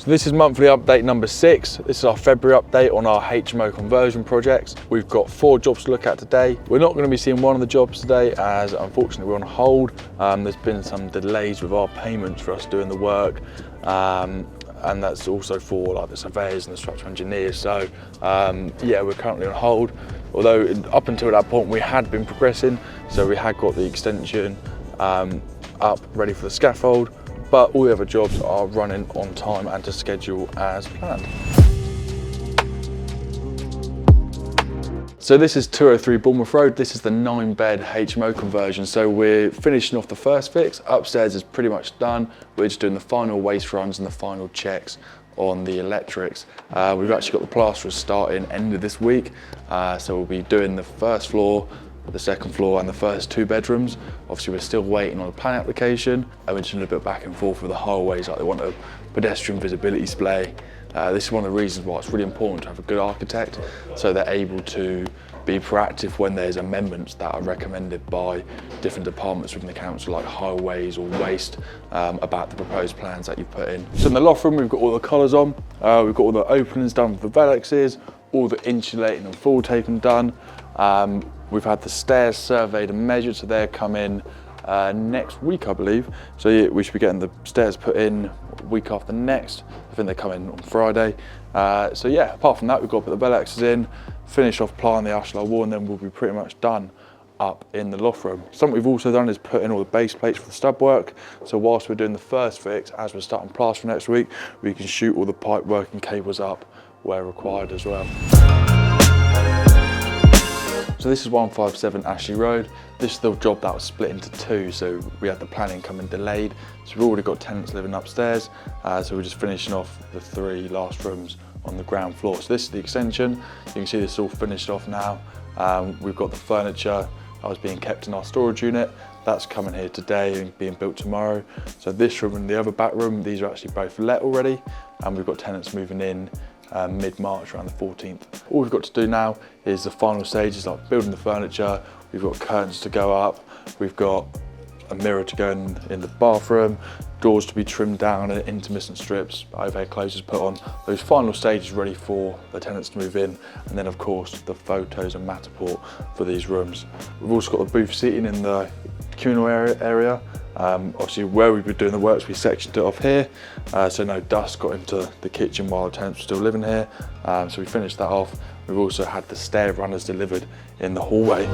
So this is monthly update number 6. This is our February update on our HMO conversion projects. We've got 4 jobs to look at today. We're not going to be seeing one of the jobs today as unfortunately we're on hold. There's been some delays with our payments for us doing the work. And that's also for like the surveyors and the structural engineers. So yeah, we're currently on hold. Although up until that point we had been progressing. So we had got the extension up ready for the scaffold, but all the other jobs are running on time and to schedule as planned. So this is 203 Bournemouth Road. This is the 9-bed HMO conversion. So we're finishing off the first fix. Upstairs is pretty much done. We're just doing the final waste runs and the final checks on the electrics. We've actually got the plasterers starting end of this week. So we'll be doing the first floor, the second floor and the first 2 bedrooms. Obviously we're still waiting on the planning application. I mentioned a bit back and forth with the highways, like they want a pedestrian visibility display. This is one of the reasons why it's really important to have a good architect, so they're able to be proactive when there's amendments that are recommended by different departments within the council, like highways or waste, about the proposed plans that you've put in. So in the loft room, we've got all the colours on. We've got all the openings done for the velexes, all the insulating and fall taping done. We've had the stairs surveyed and measured, so they're coming next week, I believe. So yeah, we should be getting the stairs put in week after next. I think they're coming on Friday. So yeah, apart from that, we've got to put the velexes in, finish off applying the ashlar wall, and then we'll be pretty much done up in the loft room. Something we've also done is put in all the base plates for the stud work. So whilst we're doing the first fix, as we're starting plaster next week, we can shoot all the pipe work and cables up where required as well. So this is 157 Ashley Road. This is the job that was split into 2, so we had the planning coming delayed. So we've already got tenants living upstairs, so we're just finishing off the 3 last rooms on the ground floor. So this is the extension. You can see this is all finished off now. We've got the furniture that was being kept in our storage unit. That's coming here today and being built tomorrow. So this room and the other back room, these are actually both let already, and we've got tenants moving in mid-March, around the 14th. All we've got to do now is the final stages, like building the furniture. We've got curtains to go up, we've got a mirror to go in the bathroom, doors to be trimmed down and intermittent strips, overhead closers put on. Those final stages ready for the tenants to move in, and then of course the photos and Matterport for these rooms. We've also got the booth seating in the communal area. Obviously where we've been doing the works, we sectioned it off here, so no dust got into the kitchen while the tenants were still living here. So we finished that off. We've also had the stair runners delivered in the hallway.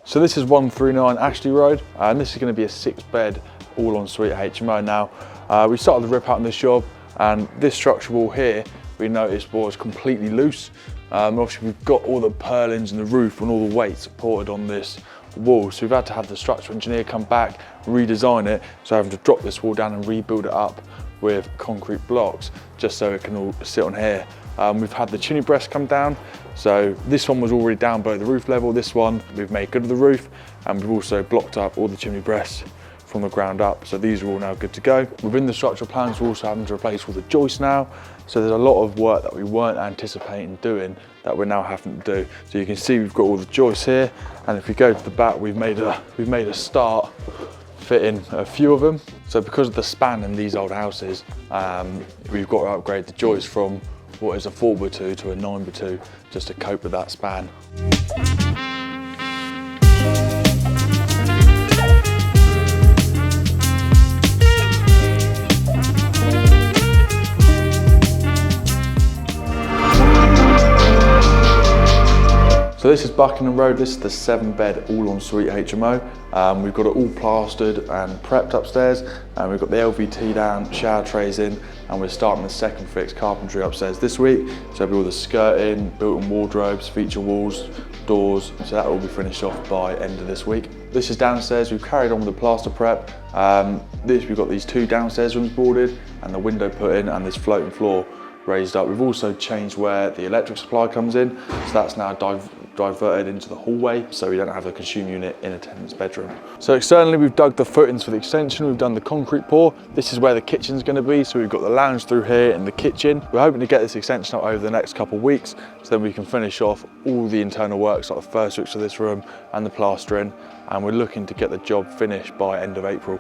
So this is 139 Ashley Road, and this is going to be a 6-bed all-en-suite HMO. Now, we started the rip out in this job, and this structure wall here, we noticed was completely loose. Obviously we've got all the purlins and the roof and all the weight supported on this wall, so we've had to have the structural engineer come back, redesign it, so having to drop this wall down and rebuild it up with concrete blocks just so it can all sit on here. We've had the chimney breast come down, so this one was already down below the roof level. This one we've made good of the roof, and we've also blocked up all the chimney breasts from the ground up, so these are all now good to go. Within the structural plans, we're also having to replace all the joists now, so there's a lot of work that we weren't anticipating doing that we're now having to do. So you can see we've got all the joists here, and if you go to the back, we've made a start fitting a few of them. So because of the span in these old houses, we've got to upgrade the joists from what is a 4x2 to a 9x2 just to cope with that span. So this is Buckingham Road. This is the 7-bed all-en-suite HMO. We've got it all plastered and prepped upstairs, and we've got the LVT down, shower trays in, and we're starting the second fix carpentry upstairs this week. So there'll be all the skirting, built-in wardrobes, feature walls, doors. So that will be finished off by end of this week. This is downstairs. We've carried on with the plaster prep. We've got these 2 downstairs rooms boarded and the window put in, and this floating floor raised up. We've also changed where the electric supply comes in, so that's now diverted into the hallway, so we don't have a consume unit in a tenant's bedroom. So externally, we've dug the footings for the extension, we've done the concrete pour. This is where the kitchen's going to be, so we've got the lounge through here and the kitchen. We're hoping to get this extension up over the next couple of weeks, so then we can finish off all the internal works, like the first fix of this room and the plastering, and we're looking to get the job finished by end of April.